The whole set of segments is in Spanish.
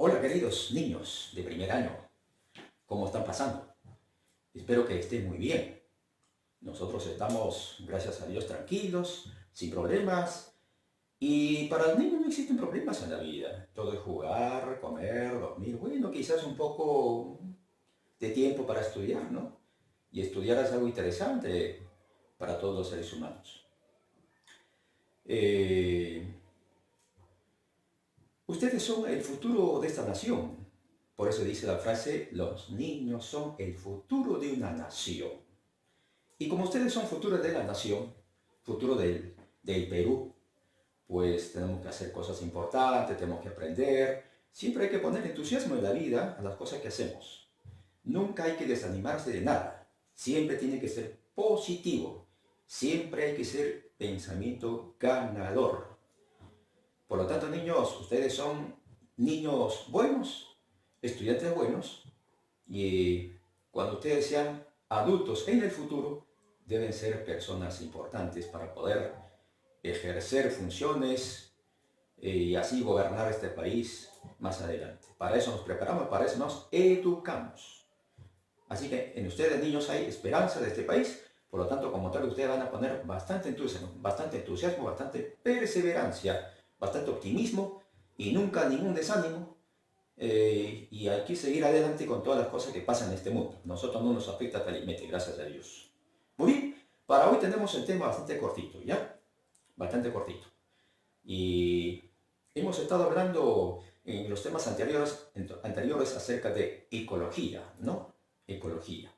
Hola queridos niños de primer año, ¿cómo están pasando? Espero que estén muy bien. Nosotros estamos, gracias a Dios, tranquilos, sin problemas. Y para los niños no existen problemas en la vida. Todo es jugar, comer, dormir. Bueno, quizás un poco de tiempo para estudiar, ¿no? Y estudiar es algo interesante para todos los seres humanos. Eh, Ustedes son el futuro de esta nación. Por eso dice la frase, los niños son el futuro de una nación. Y como ustedes son futuro de la nación, futuro del Perú, pues tenemos que hacer cosas importantes, tenemos que aprender. Siempre hay que poner entusiasmo en la vida a las cosas que hacemos. Nunca hay que desanimarse de nada. Siempre tiene que ser positivo. Siempre hay que ser pensamiento ganador. Por lo tanto, niños, ustedes son niños buenos, estudiantes buenos, y cuando ustedes sean adultos en el futuro, deben ser personas importantes para poder ejercer funciones y así gobernar este país más adelante. Para eso nos preparamos, para eso nos educamos. Así que en ustedes, niños, hay esperanza de este país. Por lo tanto, como tal, ustedes van a poner bastante entusiasmo, bastante perseverancia, bastante optimismo y nunca ningún desánimo. Y hay que seguir adelante con todas las cosas que pasan en este mundo. Nosotros no nos afecta felizmente, gracias a Dios. Muy bien, para hoy tenemos el tema bastante cortito, ¿ya? Bastante cortito. Y hemos estado hablando en los temas anteriores acerca de ecología, ¿no? Ecología.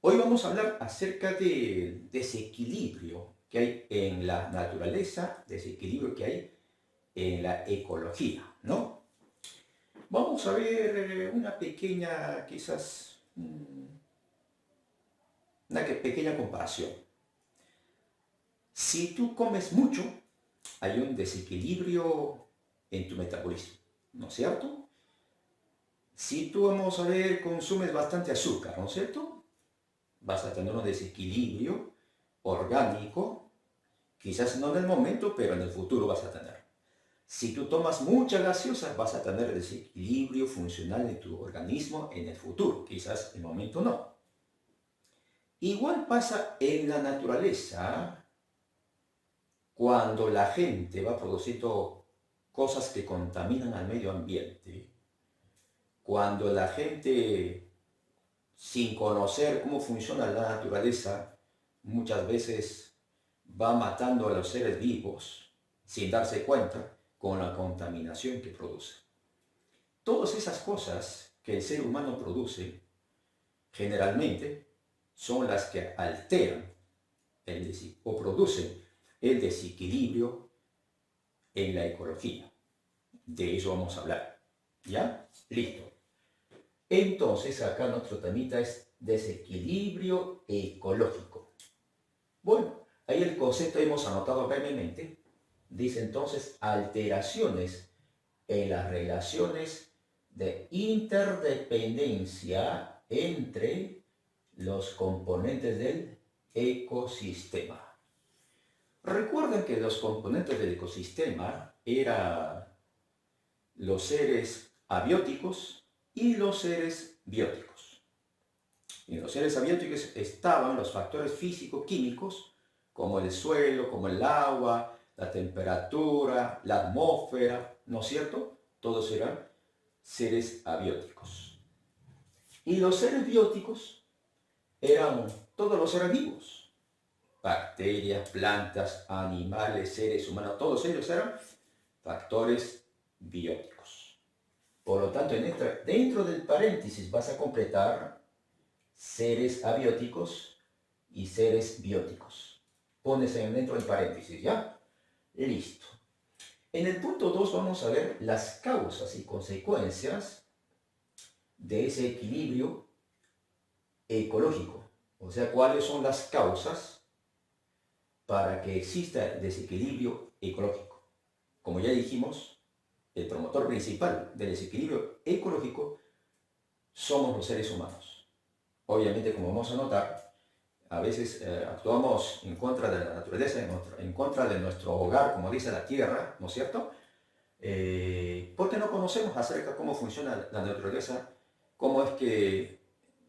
Hoy vamos a hablar acerca del desequilibrio que hay en la naturaleza, desequilibrio que hay en la ecología, ¿no? Vamos a ver una pequeña, quizás, una pequeña comparación. Si tú comes mucho, hay un desequilibrio en tu metabolismo, ¿no es cierto? Si tú, vamos a ver, consumes bastante azúcar, ¿no es cierto? Vas a tener un desequilibrio orgánico, quizás no en el momento, pero en el futuro vas a tener. Si tú tomas mucha gaseosa, vas a tener desequilibrio funcional en tu organismo en el futuro, quizás en el momento no. Igual pasa en la naturaleza cuando la gente va produciendo cosas que contaminan al medio ambiente, cuando la gente, sin conocer cómo funciona la naturaleza, muchas veces va matando a los seres vivos sin darse cuenta con la contaminación que produce. Todas esas cosas que el ser humano produce generalmente son las que alteran o producen el desequilibrio en la ecología. De eso vamos a hablar. ¿Ya? Listo. Entonces acá nuestro temita es desequilibrio ecológico. Bueno, ahí el concepto hemos anotado brevemente. Dice entonces alteraciones en las relaciones de interdependencia entre los componentes del ecosistema. Recuerden que los componentes del ecosistema eran los seres abióticos y los seres bióticos. En los seres abióticos estaban los factores físico-químicos como el suelo, como el agua, la temperatura, la atmósfera, ¿no es cierto? Todos eran seres abióticos. Y los seres bióticos eran todos los seres vivos. Bacterias, plantas, animales, seres humanos, todos ellos eran factores bióticos. Por lo tanto, dentro del paréntesis vas a completar seres abióticos y seres bióticos. Pones dentro del paréntesis, ¿ya? Listo. En el punto 2 vamos a ver las causas y consecuencias de ese equilibrio ecológico. O sea, cuáles son las causas para que exista desequilibrio ecológico. Como ya dijimos, el promotor principal del desequilibrio ecológico somos los seres humanos. Obviamente, como vamos a notar, a veces actuamos en contra de la naturaleza, en contra de nuestro hogar, como dice la tierra, ¿no es cierto? porque no conocemos acerca de cómo funciona la naturaleza, cómo es que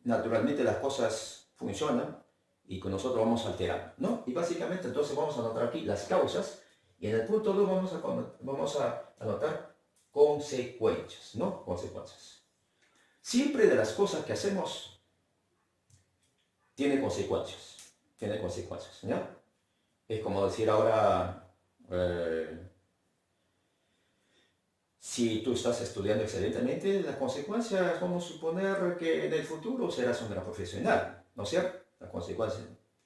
naturalmente las cosas funcionan y que nosotros vamos alterando, ¿no? Y básicamente entonces vamos a anotar aquí las causas y en el punto 2 vamos a anotar consecuencias, ¿no? Consecuencias. Siempre de las cosas que hacemos tiene consecuencias, ¿ya? Es como decir ahora, si tú estás estudiando excelentemente, las consecuencias, vamos a suponer que en el futuro serás un gran profesional, ¿no es cierto? Las consecuencias,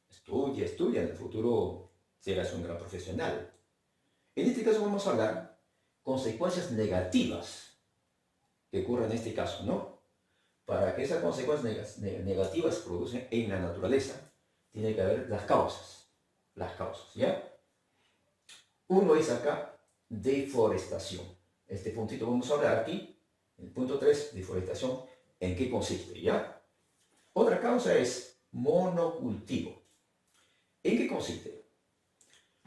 estudia, en el futuro serás un gran profesional. En este caso vamos a hablar consecuencias negativas que ocurren en este caso, ¿no? Para que esas consecuencias negativas se producen en la naturaleza, tiene que haber las causas, ¿ya? Uno es acá deforestación. Este puntito vamos a hablar aquí, el punto 3, deforestación, ¿en qué consiste? ¿Ya? Otra causa es monocultivo. ¿En qué consiste?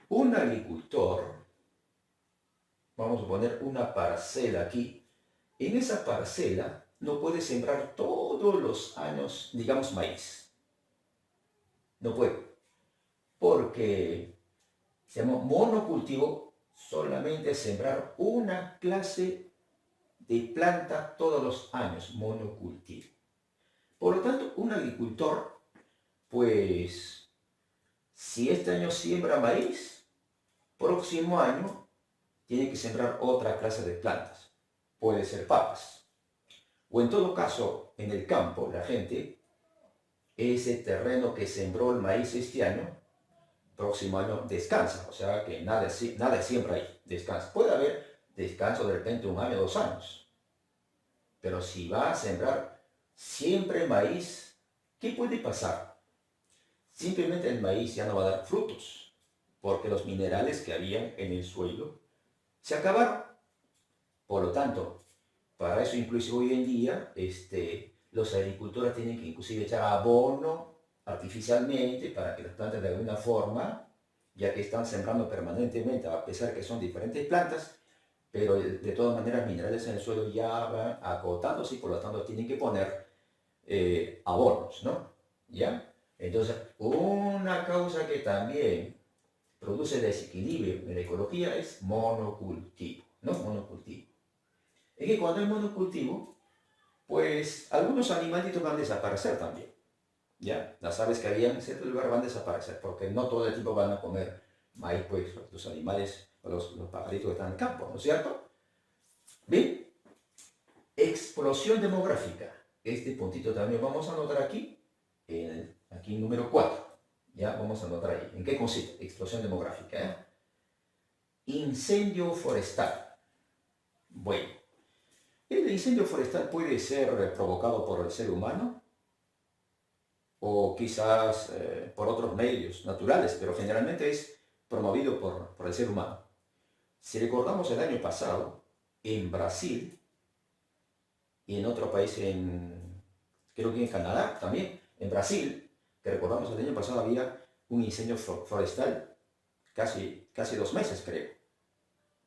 Un agricultor, vamos a poner una parcela aquí, en esa parcela no puede sembrar todos los años, digamos, maíz. No puede, porque se llama monocultivo, solamente sembrar una clase de planta todos los años, monocultivo. Por lo tanto, un agricultor, pues, si este año siembra maíz, próximo año tiene que sembrar otra clase de plantas. Puede ser papas. O en todo caso, en el campo, la gente, ese terreno que sembró el maíz este año, próximo año descansa, o sea que nada siembra ahí, descansa. Puede haber descanso de repente 1 año, 2 años, pero si va a sembrar siempre maíz, ¿qué puede pasar? Simplemente el maíz ya no va a dar frutos, porque los minerales que habían en el suelo se acabaron. Por lo tanto, para eso incluso hoy en día, los agricultores tienen que inclusive echar abono artificialmente para que las plantas de alguna forma, ya que están sembrando permanentemente, a pesar que son diferentes plantas, pero de todas maneras minerales en el suelo ya van agotándose y por lo tanto tienen que poner abonos, ¿no? ¿Ya? Entonces, una causa que también produce desequilibrio en la ecología es monocultivo, ¿no? Monocultivo. Es que cuando hay monocultivo, pues algunos animalitos van a desaparecer también. ¿Ya? Las aves que habían en cierto lugar van a desaparecer, porque no todo el tiempo van a comer maíz, pues los animales, los pajaritos que están en el campo, ¿no es cierto? Bien, explosión demográfica. Este puntito también vamos a anotar aquí, aquí número 4. ¿Ya? Vamos a anotar ahí. ¿En qué consiste? Explosión demográfica. ¿Eh? Incendio forestal. Bueno, el incendio forestal puede ser provocado por el ser humano, o quizás por otros medios naturales, pero generalmente es promovido por el ser humano. Si recordamos el año pasado, en Brasil y en otro país, creo que en Canadá también, en Brasil, que recordamos el año pasado había un incendio forestal casi 2 meses, creo.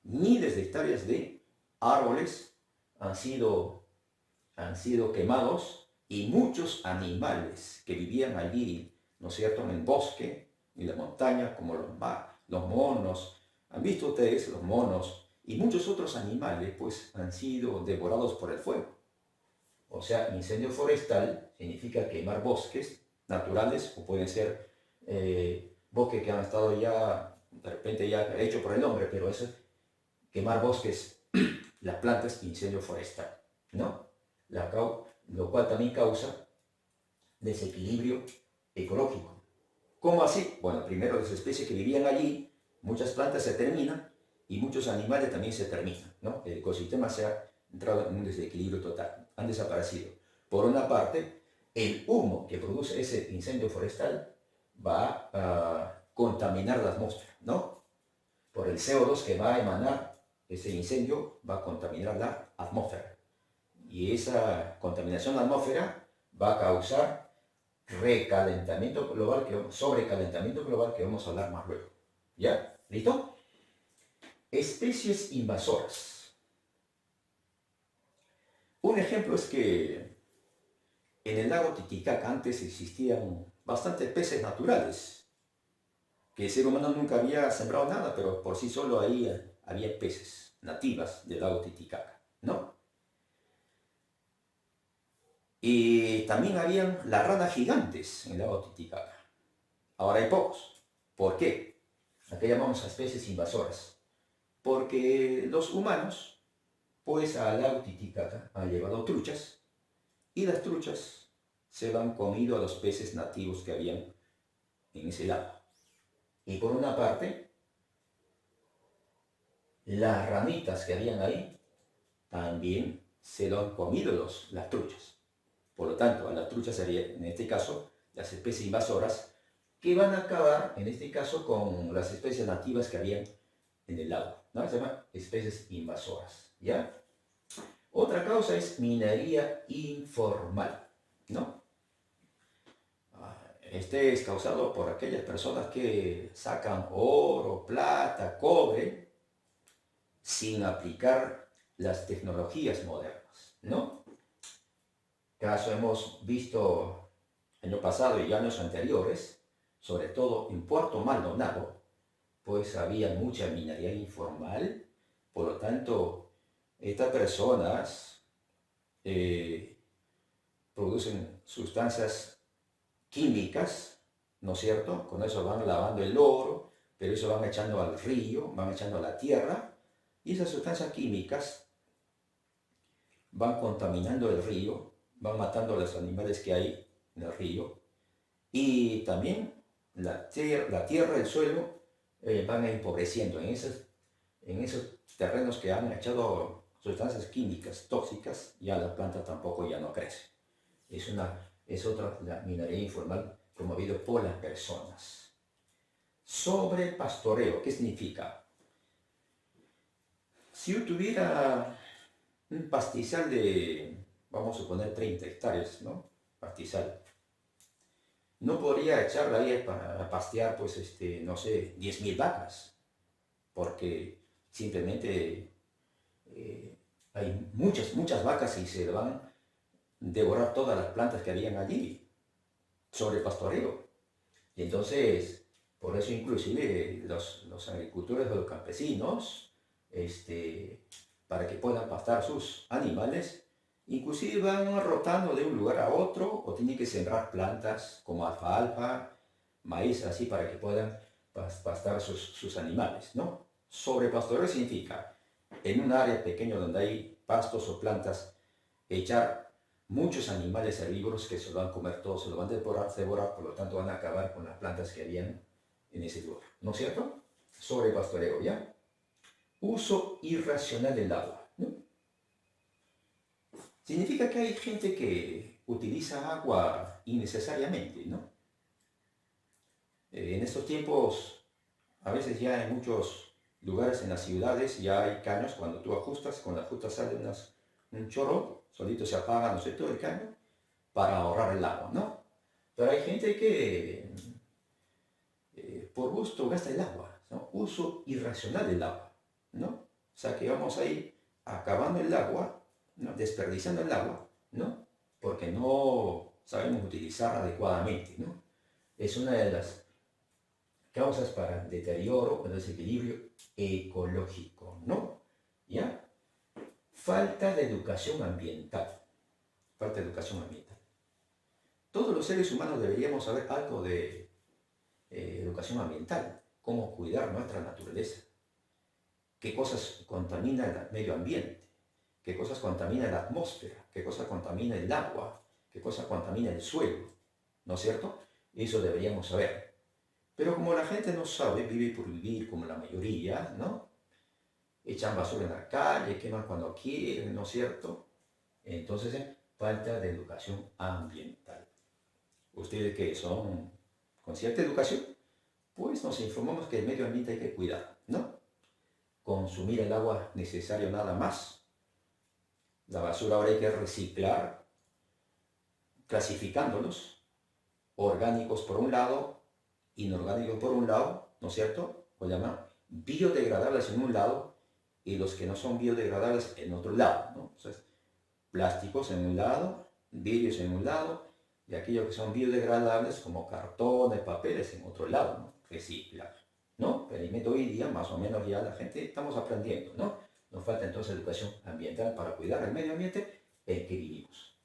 Miles de hectáreas de árboles han sido quemados y muchos animales que vivían allí, ¿no es cierto?, en el bosque y la montaña, como los monos, han visto ustedes los monos y muchos otros animales, pues han sido devorados por el fuego. O sea, incendio forestal significa quemar bosques naturales, o pueden ser bosques que han estado ya, de repente ya hechos por el hombre, pero eso es quemar bosques, las plantas, incendio forestal, ¿no? Lo cual también causa desequilibrio ecológico. ¿Cómo así? Bueno, primero las especies que vivían allí, muchas plantas se terminan y muchos animales también se terminan, ¿no? El ecosistema se ha entrado en un desequilibrio total, han desaparecido. Por una parte, el humo que produce ese incendio forestal va a contaminar la atmósfera, ¿no? Por el CO2 que va a emanar ese incendio va a contaminar la atmósfera. Y esa contaminación de la atmósfera va a causar recalentamiento global, sobrecalentamiento global, que vamos a hablar más luego. ¿Ya? ¿Listo? Especies invasoras. Un ejemplo es que en el lago Titicaca antes existían bastantes peces naturales, que el ser humano nunca había sembrado nada, pero por sí solo ahí había peces nativas del lago Titicaca, ¿no? Y también habían las ranas gigantes en el lago Titicaca. Ahora hay pocos. ¿Por qué? ¿A qué llamamos a especies invasoras? Porque los humanos, pues al lago Titicaca han llevado truchas y las truchas se han comido a los peces nativos que habían en ese lago. Y por una parte, las ranitas que habían ahí también se lo han comido las truchas. Por lo tanto, a las truchas serían, en este caso, las especies invasoras que van a acabar, en este caso, con las especies nativas que habían en el lago, ¿no? Se llaman especies invasoras, ¿ya? Otra causa es minería informal, ¿no? Este es causado por aquellas personas que sacan oro, plata, cobre, sin aplicar las tecnologías modernas, ¿no? Caso hemos visto año pasado y años anteriores, sobre todo en Puerto Maldonado, pues había mucha minería informal, por lo tanto, estas personas producen sustancias químicas, ¿no es cierto? Con eso van lavando el oro, pero eso van echando al río, van echando a la tierra, y esas sustancias químicas van contaminando el río, van matando a los animales que hay en el río, y también la tierra, el suelo, van empobreciendo en esos terrenos que han echado sustancias químicas tóxicas, ya la planta tampoco ya no crece. Es otra la minería informal promovida por las personas. Sobre pastoreo, ¿qué significa? Si yo tuviera un pastizal de, vamos a suponer, 30 hectáreas, ¿no? Pastizal. No podría echarla ahí para pastear, pues, no sé, 10.000 vacas, porque simplemente hay muchas vacas y se van a devorar todas las plantas que habían allí, sobre el pastoreo. Y entonces, por eso inclusive los agricultores o los campesinos, para que puedan pastar sus animales, inclusive van rotando de un lugar a otro o tienen que sembrar plantas como alfalfa, maíz, así para que puedan pastar sus animales, ¿no? Sobrepastoreo significa en un área pequeña donde hay pastos o plantas, echar muchos animales herbívoros que se lo van a comer todo, se lo van a devorar, por lo tanto van a acabar con las plantas que habían en ese lugar, ¿no es cierto? Sobrepastoreo, ¿ya? Uso irracional del agua, ¿no? Significa que hay gente que utiliza agua innecesariamente, ¿no? En estos tiempos, a veces ya en muchos lugares en las ciudades ya hay caños, cuando tú ajustas, con la justa sale un chorro, solito se apaga, no sé, todo el caño, para ahorrar el agua, ¿no? Pero hay gente que por gusto gasta el agua, ¿no? Uso irracional del agua, ¿no? O sea que vamos ahí acabando el agua, ¿no? Desperdiciando el agua, ¿no? Porque no sabemos utilizar adecuadamente, ¿no? Es una de las causas para el deterioro, el desequilibrio ecológico, ¿no? ¿Ya? Falta de educación ambiental. Falta de educación ambiental. Todos los seres humanos deberíamos saber algo de educación ambiental, cómo cuidar nuestra naturaleza, qué cosas contamina el medio ambiente, qué cosas contamina la atmósfera, qué cosas contamina el agua, qué cosas contamina el suelo, ¿no es cierto? Eso deberíamos saber. Pero como la gente no sabe, vive por vivir como la mayoría, ¿no? Echan basura en la calle, queman cuando quieren, ¿no es cierto? Entonces, falta de educación ambiental. Ustedes que son con cierta educación, pues nos informamos que el medio ambiente hay que cuidar, ¿no? Consumir el agua necesario nada más. La basura ahora hay que reciclar, clasificándolos, orgánicos por un lado, inorgánicos por un lado, ¿no es cierto? O llaman biodegradables en un lado y los que no son biodegradables en otro lado, ¿no? Entonces, plásticos en un lado, vidrios en un lado, y aquellos que son biodegradables como cartones, papeles en otro lado, ¿no? Reciclar, ¿no? Felizmente hoy día más o menos ya la gente estamos aprendiendo, ¿no? Nos falta entonces educación ambiental para cuidar el medio ambiente en que vivimos,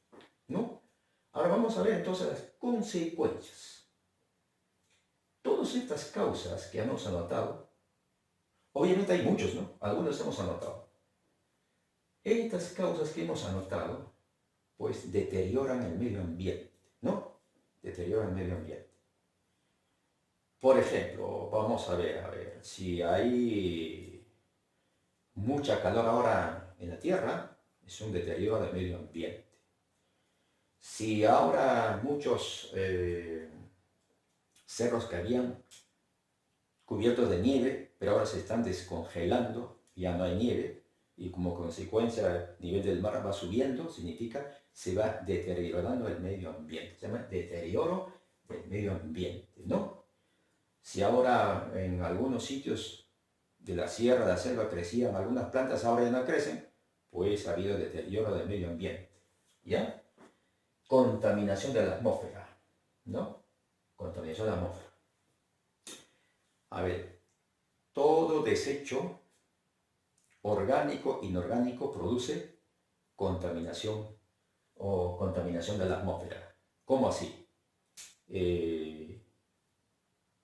¿no? Ahora vamos a ver entonces las consecuencias. Todas estas causas que hemos anotado, obviamente hay muchos, ¿no? Algunos hemos anotado. Estas causas que hemos anotado, pues deterioran el medio ambiente, ¿no? Deterioran el medio ambiente. Por ejemplo, vamos a ver, si hay mucha calor ahora en la Tierra, es un deterioro del medio ambiente. Si ahora muchos cerros que habían cubiertos de nieve, pero ahora se están descongelando, ya no hay nieve, y como consecuencia el nivel del mar va subiendo, significa se va deteriorando el medio ambiente. Se llama deterioro del medio ambiente, ¿no? Si ahora en algunos sitios de la sierra, de la selva crecían algunas plantas, ahora ya no crecen, pues ha habido deterioro del medio ambiente, ¿ya? Contaminación de la atmósfera, ¿no? Contaminación de la atmósfera. A ver, todo desecho orgánico, inorgánico, produce contaminación o contaminación de la atmósfera. ¿Cómo así?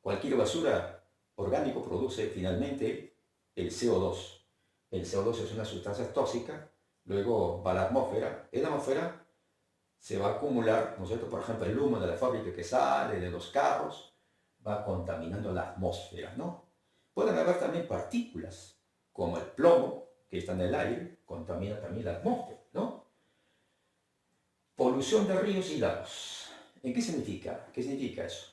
Cualquier basura orgánico produce finalmente el CO2. El CO2 es una sustancia tóxica, luego va a la atmósfera. En la atmósfera se va a acumular, ¿no es cierto? Por ejemplo, el humo de la fábrica que sale, de los carros, va contaminando la atmósfera, ¿no? Pueden haber también partículas, como el plomo, que está en el aire, contamina también la atmósfera, ¿no? Polución de ríos y lagos. ¿En qué significa? ¿Qué significa eso?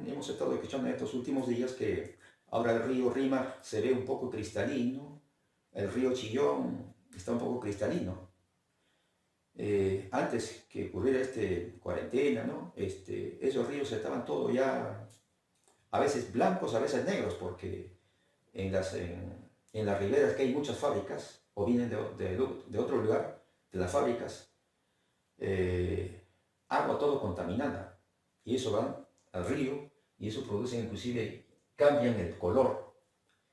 Hemos estado escuchando en estos últimos días que ahora el río Rímac se ve un poco cristalino, el río Chillón está un poco cristalino. Antes que ocurriera cuarentena, ¿no? Esos ríos estaban todos ya a veces blancos, a veces negros, porque en las riberas que hay muchas fábricas, o vienen de otro lugar, de las fábricas, agua todo contaminada, y eso va al río, y eso produce inclusive, cambian el color,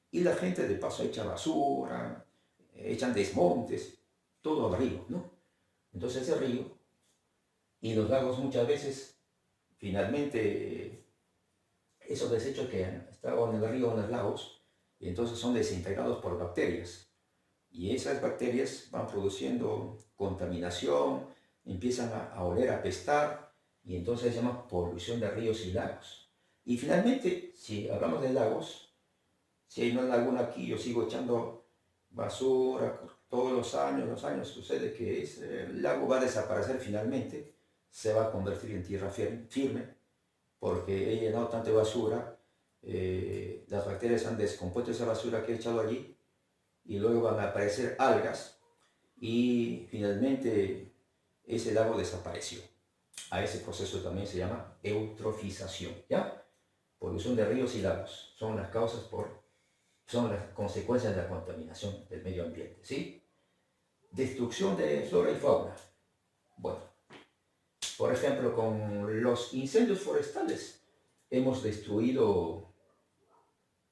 y la gente de paso echa basura, echan desmontes, todo al río, ¿no? Entonces ese río y los lagos muchas veces, finalmente, esos desechos que estaban en el río o en los lagos, y entonces son desintegrados por bacterias. Y esas bacterias van produciendo contaminación, empiezan a oler, a apestar, y entonces se llama polución de ríos y lagos. Y finalmente, si hablamos de lagos, si hay una laguna aquí, yo sigo echando basura todos los años sucede que el lago va a desaparecer finalmente, se va a convertir en tierra firme, porque he llenado tanta basura, las bacterias han descompuesto esa basura que he echado allí, y luego van a aparecer algas, y finalmente ese lago desapareció. A ese proceso también se llama eutrofización, ¿ya? Polución de ríos y lagos son las causas son las consecuencias de la contaminación del medio ambiente, ¿sí? Destrucción de flora y fauna. Bueno, por ejemplo, con los incendios forestales hemos destruido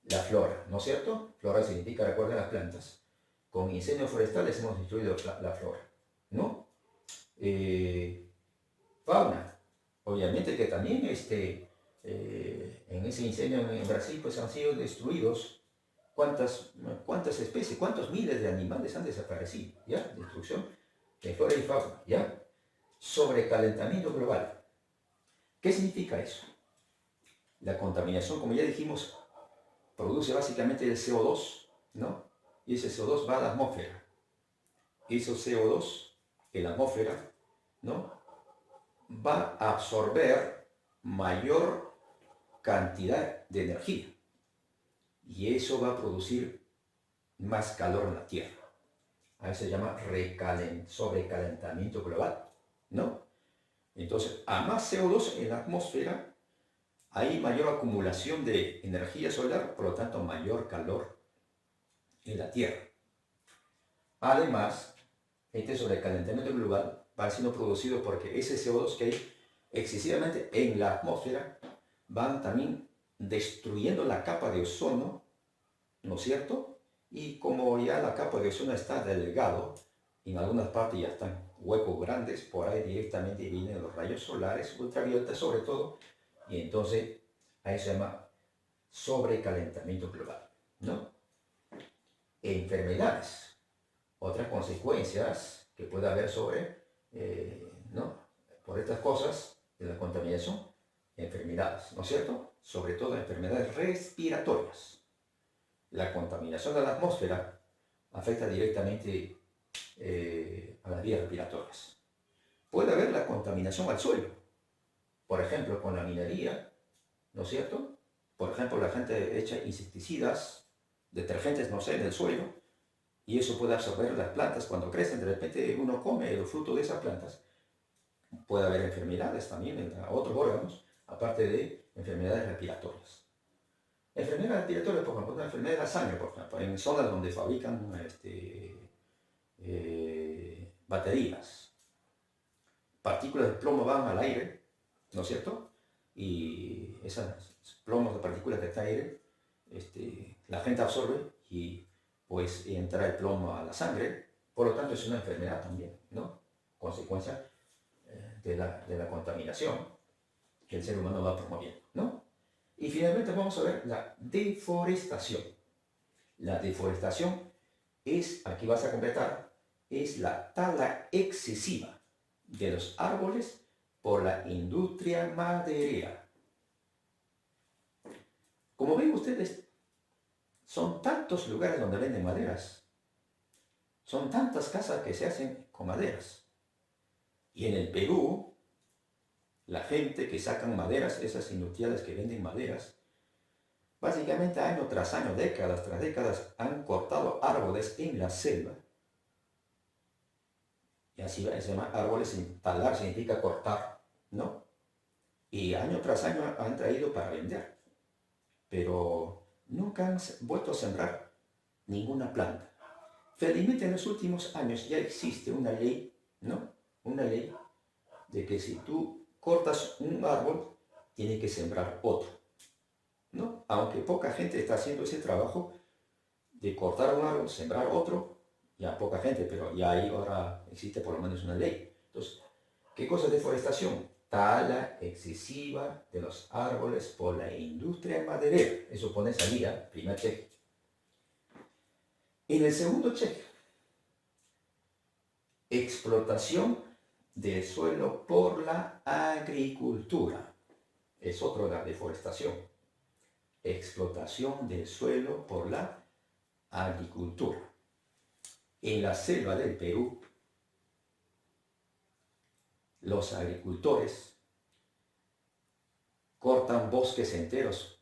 la flora, ¿no es cierto? Flora significa, recuerden, las plantas. Con incendios forestales hemos destruido la flora, ¿no? Fauna, obviamente que también en ese incendio en Brasil pues han sido destruidos cuántas especies, cuántos miles de animales han desaparecido, ¿ya? Destrucción de flora y fauna, ¿ya? Sobrecalentamiento global. ¿Qué significa eso? La contaminación, como ya dijimos, produce básicamente el CO2, ¿no? Y ese CO2 va a la atmósfera. Ese CO2 en la atmósfera, ¿no? Va a absorber mayor cantidad de energía. Y eso va a producir más calor en la Tierra. A eso se llama sobrecalentamiento global, ¿no? Entonces, a más CO2 en la atmósfera, hay mayor acumulación de energía solar, por lo tanto, mayor calor en la Tierra. Además, este sobrecalentamiento global va siendo producido porque ese CO2 que hay excesivamente en la atmósfera van también destruyendo la capa de ozono, ¿no es cierto? Y como ya la capa de ozono está delgado, en algunas partes ya están huecos grandes, por ahí directamente vienen los rayos solares, ultravioletas sobre todo, y entonces ahí se llama sobrecalentamiento global, ¿no? Enfermedades, otras consecuencias que puede haber sobre, ¿no? Por estas cosas de la contaminación, enfermedades, ¿no es cierto? Sobre todo enfermedades respiratorias. La contaminación de la atmósfera afecta directamente a las vías respiratorias. Puede haber la contaminación al suelo, por ejemplo, con la minería, ¿no es cierto? Por ejemplo, la gente echa insecticidas, detergentes, no sé, en el suelo, y eso puede absorber las plantas cuando crecen. De repente uno come el fruto de esas plantas. Puede haber enfermedades también en otros órganos, aparte de enfermedades respiratorias. Enfermedades respiratorias, por ejemplo, una enfermedad de la sangre, por ejemplo, en zonas donde fabrican baterías. Partículas de plomo van al aire, ¿no es cierto? Y esos plomos de partículas que está en el aire, la gente absorbe y pues entra el plomo a la sangre, por lo tanto es una enfermedad también, ¿no? Consecuencia de la contaminación que el ser humano va promoviendo, ¿no? Y finalmente vamos a ver la deforestación. La deforestación es, aquí vas a completar, es la tala excesiva de los árboles por la industria maderera. Como ven ustedes, son tantos lugares donde venden maderas, son tantas casas que se hacen con maderas. Y en el Perú, la gente que sacan maderas, esas industriales que venden maderas, básicamente año tras año, décadas tras décadas, han cortado árboles en la selva. Y así se llama árboles, talar significa cortar, ¿no? Y año tras año han traído para vender. Pero nunca han vuelto a sembrar ninguna planta. Felizmente en los últimos años ya existe una ley, ¿no? Una ley de que si tú cortas un árbol, tienes que sembrar otro, ¿no? Aunque poca gente está haciendo ese trabajo de cortar un árbol, sembrar otro, ya poca gente, pero ya ahí ahora existe por lo menos una ley. Entonces, ¿qué cosa es deforestación? Tala excesiva de los árboles por la industria maderera. Eso pone salida, primer cheque. En el segundo cheque, explotación del suelo por la agricultura. Es otro de la deforestación. Explotación del suelo por la agricultura. En la selva del Perú, los agricultores cortan bosques enteros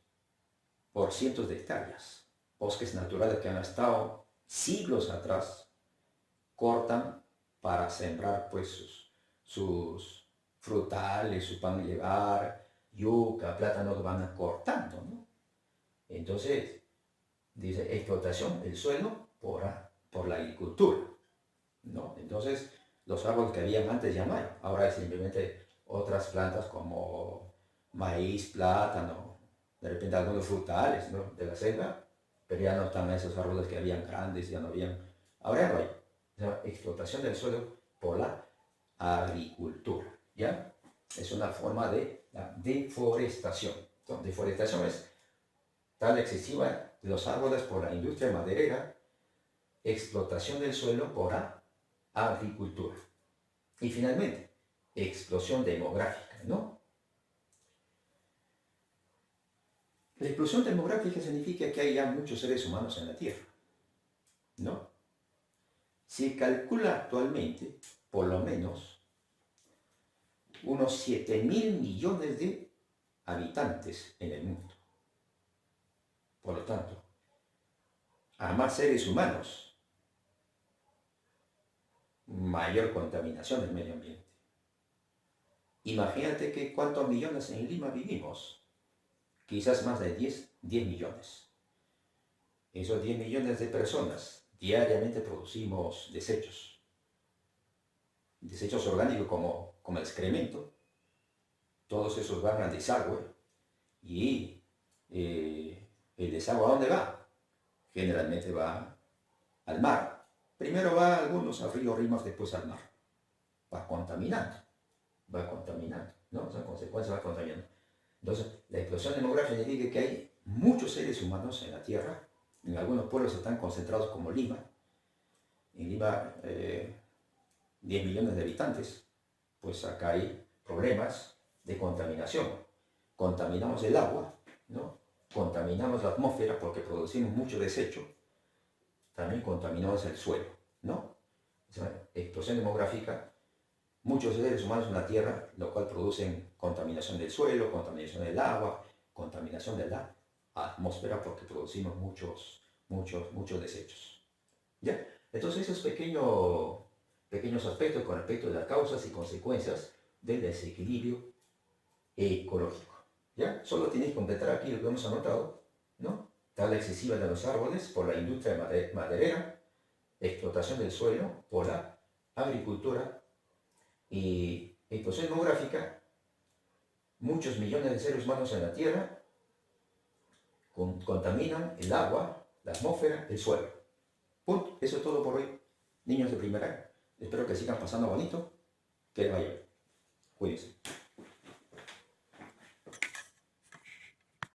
por cientos de hectáreas. Bosques naturales que han estado siglos atrás, cortan para sembrar pues sus frutales, su pan llevar, yuca, plátanos, van cortando, ¿no? Entonces, dice explotación del suelo por la agricultura, ¿no? Entonces, los árboles que habían antes ya no hay. Ahora es simplemente otras plantas como maíz, plátano, de repente algunos frutales, ¿no? De la selva, pero ya no están esos árboles que habían grandes, ya no habían. Ahora ya no hay. O sea, explotación del suelo por la agricultura, ¿ya? Es una forma de la deforestación. Entonces, deforestación es tala excesiva de los árboles por la industria maderera, explotación del suelo por la agricultura. Y finalmente, explosión demográfica, ¿no? La explosión demográfica significa que hay ya muchos seres humanos en la Tierra, ¿no? Se calcula actualmente, por lo menos, unos 7.000 millones de habitantes en el mundo. Por lo tanto, a más seres humanos, mayor contaminación del medio ambiente. Imagínate que cuántos millones en Lima vivimos. Quizás más de 10 millones. Esos 10 millones de personas diariamente producimos desechos. desechos orgánicos como excremento, todos esos van al desagüe y el desagüe ¿a dónde va? Generalmente va al mar. Primero va a algunos a ríos, rimas, después al mar. Va contaminando, ¿no? Esa consecuencia va contaminando. Entonces, la explosión demográfica indica que hay muchos seres humanos en la Tierra. En algunos pueblos están concentrados como Lima. En Lima, 10 millones de habitantes. Pues acá hay problemas de contaminación. Contaminamos el agua, ¿no? Contaminamos la atmósfera porque producimos mucho desecho. También contaminamos el suelo, ¿no? O sea, explosión demográfica, muchos seres humanos en la Tierra, lo cual producen contaminación del suelo, contaminación del agua, contaminación de la atmósfera porque producimos muchos desechos. ¿Ya? Entonces esos pequeños aspectos con respecto a las causas y consecuencias del desequilibrio ecológico. ¿Ya? Solo tienes que completar aquí lo que hemos anotado, ¿no? Tala excesiva de los árboles por la industria maderera, explotación del suelo por la agricultura y explosión demográfica, muchos millones de seres humanos en la Tierra contaminan el agua, la atmósfera, el suelo. Punto. Eso es todo por hoy, niños de primer año. Espero que sigan pasando bonito, que les vaya bien. Cuídense.